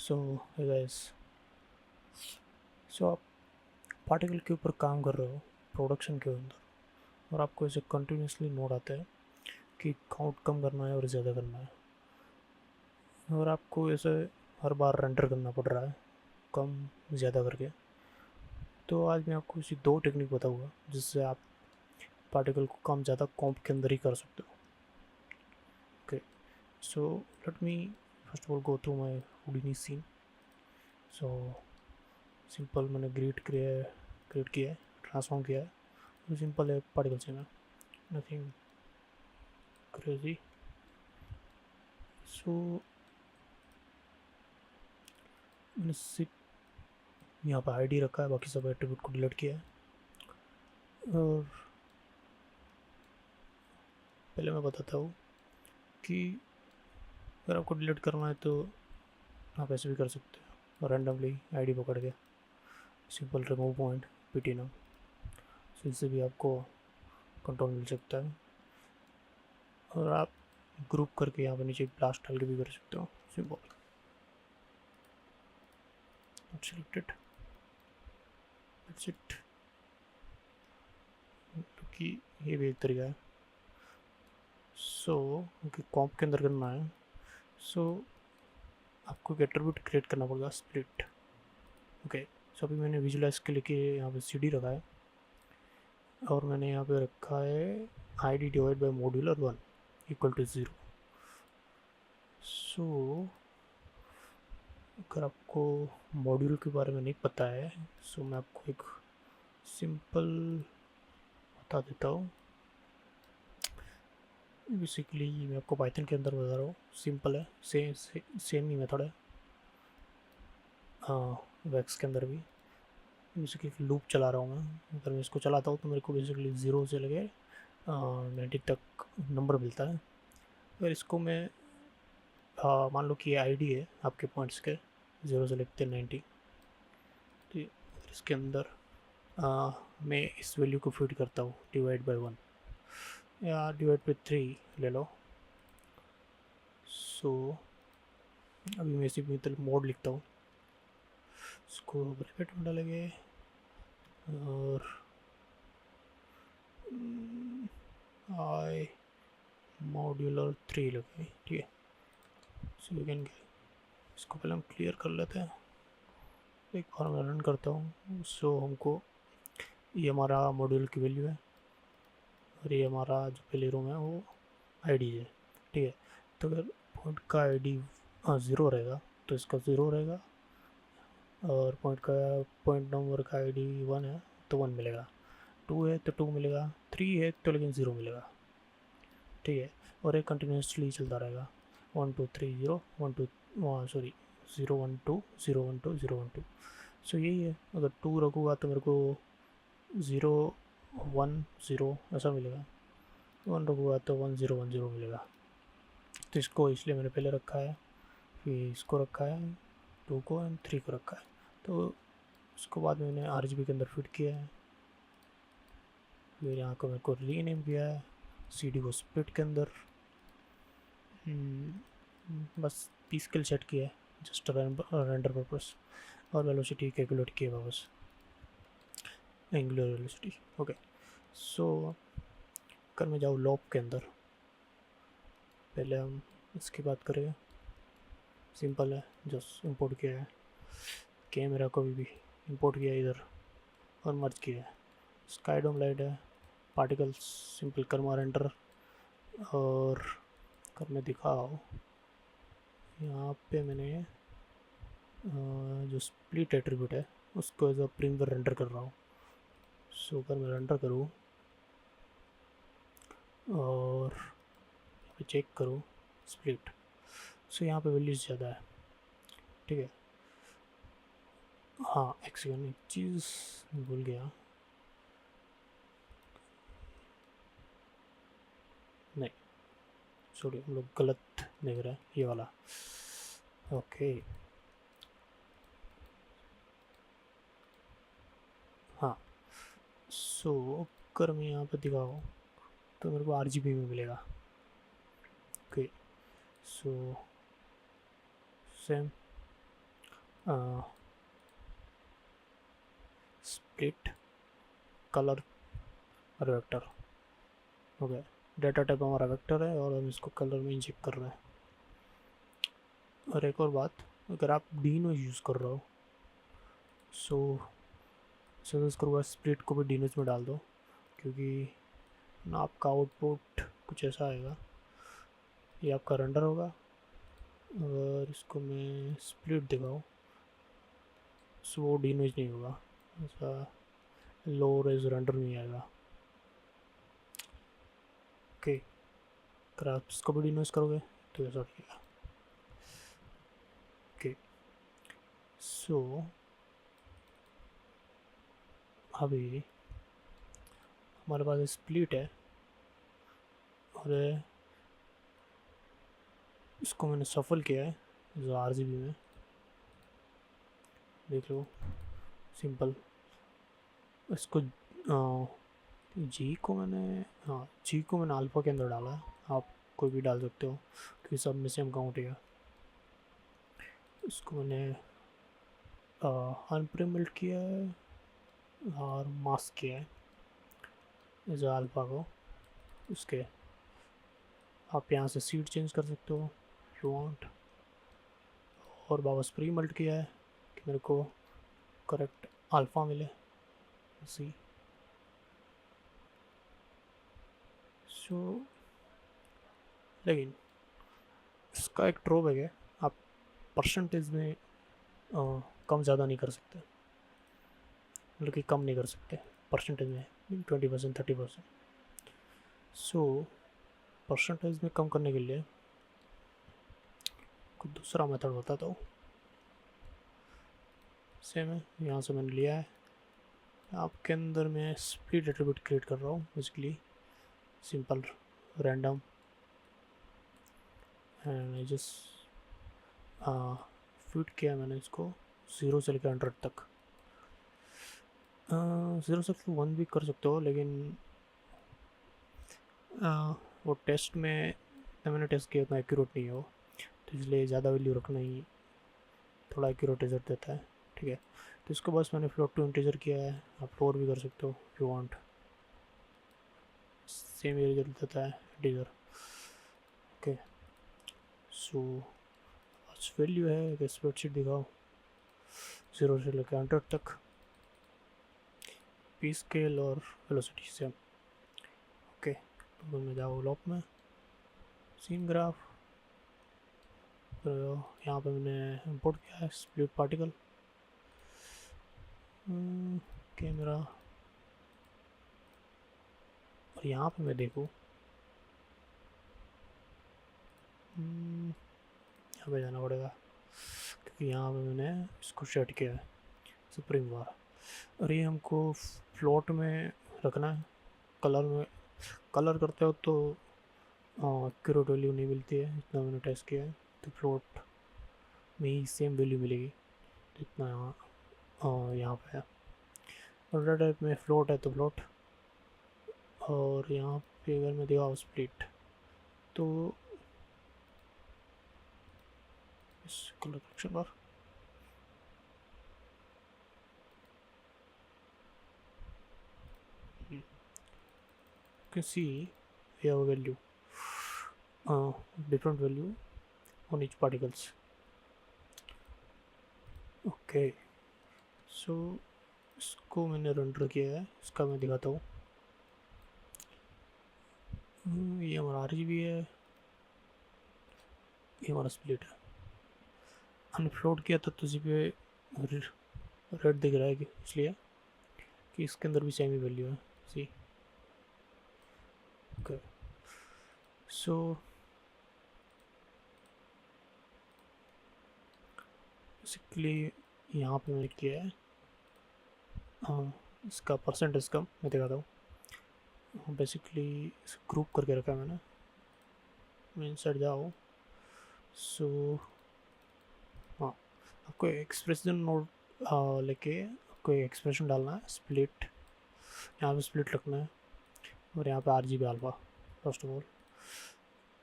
सो hey guys, सो आप particle के ऊपर काम कर रहे हो प्रोडक्शन के अंदर, और आपको ऐसे कंटिन्यूसली नोड आता है कि काउंट कम करना है और ज़्यादा करना है, और आपको ऐसे हर बार रेंडर करना पड़ रहा है कम ज़्यादा करके। तो आज मैं आपको इसी दो टेक्निक बताऊंगा जिससे आप पार्टिकल को कम ज़्यादा कॉम्प के अंदर ही कर सकते हो। Okay, so let me first of all go through my Houdini scene. So simple मैंने क्रिएट किया है, ट्रांसफॉर्म किया है। तो सिंपल है पार्टिकल से ना, नथिंग क्रेजी। सो मैंने सिर्फ यहाँ पर आईडी रखा है, बाकी सब एट्रीब्यूट को डिलीट किया है। और पहले मैं बताता हूँ कि अगर आपको डिलीट करना है तो आप ऐसे भी कर सकते हो, रैंडमली आईडी पकड़ के सिंपल रिमूव पॉइंट पीटी नाम, so इससे भी आपको कंट्रोल मिल सकता है। और आप ग्रुप करके यहाँ पर नीचे ब्लास्ट डाल के भी कर सकते हो, सिंपल सिलेक्टेड, दैट्स इट। क्योंकि ये भी एक तरीका है। सो क्योंकि कॉम्प के अंदर करना है, सो आपको एक एट्रीब्यूट क्रिएट करना पड़ेगा, स्प्लिट। ओके, सो अभी मैंने विजुलाइज के लिए यहाँ पे CD रखा है, और मैंने यहाँ पे रखा है ID divide by modular 1 equal to 0। So अगर आपको मॉड्यूल के बारे में नहीं पता है, सो मैं आपको एक सिंपल बता देता हूँ। बेसिकली मैं आपको पाइथन के अंदर बता रहा हूँ, सिंपल है, सेम ही मेथड है। हाँ, वैक्स के अंदर भी बेसिकली लूप चला रहा हूँ मैं। अगर मैं इसको चलाता हूँ तो मेरे को बेसिकली 0 से लगे 90 तक नंबर मिलता है। अगर इसको मैं मान लो कि ये आईडी है आपके पॉइंट्स के 0 से लेते 90, तो इसके अंदर मैं इस वैल्यू को फीड करता हूँ डिवाइड बाय 1 या डिवाइड बाय 3 ले लो। सो अभी मैं इसी मतलब मोड लिखता हूँ, इसको ब्रैकेट में डालेंगे और आई मॉड्यूलर 3 लगे, ठीक है। सो यू कैन, इसको पहले हम क्लियर कर लेते हैं, एक बार मैं रन करता हूँ। सो हमको ये हमारा मॉड्यूल की वैल्यू है, और ये हमारा जो पहले रूम है वो आईडी है, ठीक है। तो अगर पॉइंट का आईडी 0 रहेगा तो इसका 0 रहेगा, और पॉइंट नंबर का आईडी 1 है तो 1 मिलेगा, 2 है तो 2 मिलेगा, 3 है तो लेकिन 0 मिलेगा, ठीक है। और ये कंटिन्यूसली चलता रहेगा, 1 2 3 0 1 2, सॉरी 0 1 2 0 1 2 0 1 2। सो यही है, अगर 2 रखूँगा तो मेरे को 0 1 0 ऐसा मिलेगा, 1 रखूँगा तो 1 0 1 0 मिलेगा। तो इसको इसलिए मैंने पहले रखा है, फिर इसको रखा है 2 को एंड 3 को रखा है। तो उसके बाद मैंने RGB के अंदर फिट किया है, फिर यहाँ को मेरे को रीनेम किया है CD को स्प्लिट के अंदर। बस पी स्केल सेट किया है जस्ट रेंडर पर्पस, और वेलोसिटी कैलकुलेट किया वापस, एंगुलर वेलोसिटी। ओके, सो अगर मैं जाऊँ लॉप के अंदर, पहले हम इसकी बात करें। सिंपल है, जस्ट इंपोर्ट किया है कैमरा को भी इंपोर्ट किया इधर और मर्ज किया है। स्काई डोम लाइट है, पार्टिकल्स सिंपल कर्मा रेंडर, और अगर मैं दिखाओ यहाँ पे मैंने जो स्प्लिट एट्रीब्यूट है उसको एज अ प्रीमियर रेंडर कर रहा हूँ। सो अगर मैं रेंडर करूँ और यहाँ पे चेक करूँ स्प्लिट, सो यहाँ पे वैल्यूज ज़्यादा है, ठीक है। हाँ, एक सेकेंड, एक चीज़ भूल गया, नहीं सॉरी, हम लोग गलत देख रहे हैं, ये वाला। ओके, हाँ। सो अगर मैं यहाँ पे दिखाऊँ तो मेरे को RGB में मिलेगा। Okay, so same split colour vector. Okay, data type हमारा वेक्टर है और हम इसको कलर में इंजेक्ट कर रहे हैं। और एक और बात, अगर आप डी नोइज यूज़ कर रहे हो सो सजेस्ट करूँगा स्प्लिट को भी डी नोइज में डाल दो, क्योंकि ना आपका आउटपुट कुछ ऐसा आएगा। ये आपका रेंडर होगा, अगर इसको मैं स्प्लिट दिखाऊँ सो वो डी नोइज नहीं होगा, ऐसा लो रेज रेंडर नहीं आएगा। ओके, अगर आप इसको भी डी नोइज करोगे तो ऐसा दिखेगा। ओके, सो अभी हमारे पास स्प्लिट है और इसको मैंने सफल किया है जो आरजीबी में, देख लो सिंपल। इसको जी को मैंने जी को मैंने अल्फ़ा के अंदर डाला है, आप कोई भी डाल सकते हो क्योंकि सब में सेम काउंट है। इसको मैंने अनप्रीमिल्ड किया है और मास्क किया है एज अल्फ़ा को। उसके आप यहाँ से सीड चेंज कर सकते हो इफ यू वांट, और वापस प्री मल्ट किया है कि मेरे को करेक्ट अल्फ़ा मिले। सी सो लेकिन इसका एक ड्रॉबैक है, आप परसेंटेज में कम ज़्यादा नहीं कर सकते, मतलब कि कम नहीं कर सकते परसेंटेज में 20% 30%। सो परसेंटेज में कम करने के लिए कुछ दूसरा मेथड बताता हूँ। सेम है, यहाँ से मैंने लिया है, आपके अंदर मैं स्प्लिट एट्रीब्यूट क्रिएट कर रहा हूँ basically simple random and I just fit किया मैंने इसको 0 से लेकर 100 तक। 0 से 1 भी कर सकते हो, लेकिन वो टेस्ट में मैंने टेस्ट किया उतना एक्यूरेट नहीं हो, तो इसलिए ज़्यादा वैल्यू रखना ही थोड़ा एक्यूरेट रिजल्ट देता है। ठीक है, तो इसको बस मैंने फ्लोट टू इंटीजर किया है, आप फ्लोर भी कर सकते हो इफ यू वांट, सेम ये रिजल्ट देता है इंटीजर। ओके, सो आज वैल्यू है कि स्प्रेडशीट दिखाओ 0 से लेकर 100 तक, पी स्केल और वेलोसिटी सेम। ओके, तो मैं जाऊँ लॉप में सीन ग्राफ, यहाँ पे मैंने इंपोर्ट किया है स्प्लिट पार्टिकल कैमरा, और यहाँ पे मैं देखूँ यहाँ पे जाना पड़ेगा क्योंकि यहाँ पे मैंने इसको सेट किया है सुप्रीम वार, और ये हमको फ्लोट में रखना है। कलर में कलर करते हो तो एक्यूरेट वैल्यू नहीं मिलती है, इतना मैंने टेस्ट किया है, तो फ्लोट में ही सेम वैल्यू मिलेगी जितना यहाँ पे है। और डेटा टाइप में फ्लोट है तो फ्लोट, और यहाँ पे अगर मैं दिखाऊँ स्प्लिट तो इस colour correction bar can see we have a value, different value on each particles. Okay, so इसको मैंने रेंडर किया है, इसका मैं दिखाता हूँ। ये हमारा आरजीबी है, ये हमारा स्प्लिट है। अनफ्लोट किया था तो इसी पे रेड दिख रहा है कि इसलिए कि इसके अंदर भी सेम ही वैल्यू है। सी ओके, सो बेसिकली यहाँ पे मैंने किया है इसका परसेंटेज कम मैं दिखाता हूँ। बेसिकली ग्रुप करके रखा है मैंने, मैं इनसाइड जाओ सो हाँ, आपको एक्सप्रेशन नोड लेके आपको एक्सप्रेशन डालना है स्प्लिट, यहाँ पे स्प्लिट रखना है और यहाँ पे RGB alpha first of all,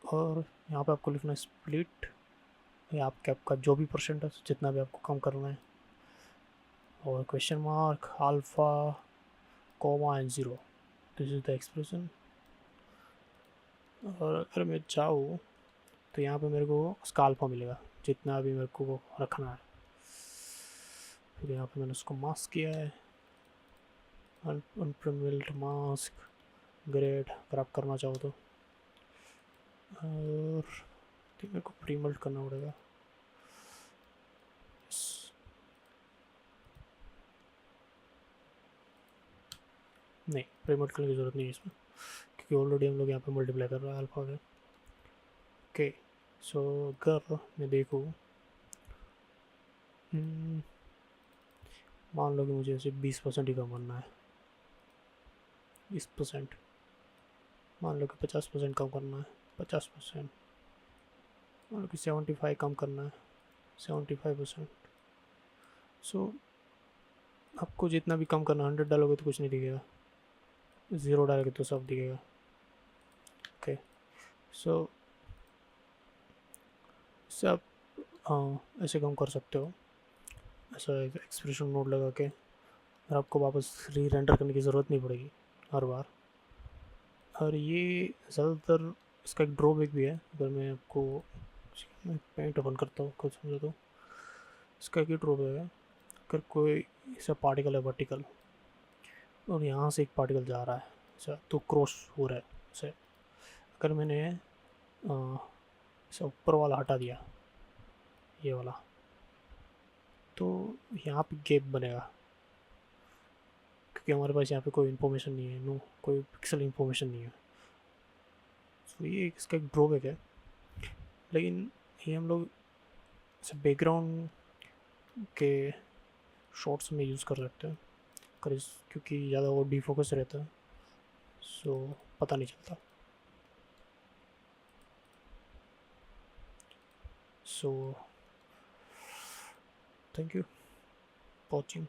और यहाँ पे आपको लिखना है स्प्लिट या आपका जो भी परसेंट है जितना भी आपको कम करना है, और question mark alpha comma and zero, this is the expression. और अगर मैं चाहूँ तो यहाँ पे मेरे को उसका अल्फ़ा मिलेगा जितना भी मेरे को रखना है। फिर यहाँ पे मैंने उसको मास्क किया है, अनप्रीमिल्ड मास्क ग्रेड, अगर आप करना चाहो तो। और मेरे को प्रीमल्ट करना पड़ेगा। नहीं, प्रीमल्ट करने की ज़रूरत नहीं है इसमें, क्योंकि ऑलरेडी हम लोग यहाँ पे मल्टीप्लाई कर रहे हैं अल्फ़ा के। ओके, सो अगर मैं देखूँ, मान लो कि मुझे सिर्फ 20% ही कम करना है, 20%, मान लो कि 50% कम करना है, 50%, मान लो कि 75 कम करना है, 75%। सो आपको जितना भी कम करना, 100 डालोगे तो कुछ नहीं दिखेगा, 0 डालोगे तो सब दिखेगा। ओके, सो इससे आप ऐसे कम कर सकते हो, ऐसा एक्सप्रेशन मोड लगा के, और आपको वापस री रेंडर करने की ज़रूरत नहीं पड़ेगी हर बार। और ये ज़्यादातर इसका एक ड्रॉबैक भी है, अगर मैं आपको पेंट ओपन करता हूँ कुछ समझा तो, इसका एक ड्रॉबैक है, अगर कोई ऐसा पार्टिकल है वर्टिकल और यहाँ से एक पार्टिकल जा रहा है, अच्छा तो क्रॉस हो रहा है ऐसे, अगर मैंने इसे ऊपर वाला हटा दिया, ये वाला, तो यहाँ पे गैप बनेगा, क्योंकि हमारे पास यहाँ पे कोई इन्फॉर्मेशन नहीं है, नो कोई पिक्सल इन्फॉर्मेशन नहीं है। तो ये इसका एक ड्रॉबैक है, लेकिन ये हम लोग बैकग्राउंड के शॉट्स में यूज़ कर सकते हैं, क्योंकि ज़्यादा वो डिफोकस रहता है, सो पता नहीं चलता। So thank you watching.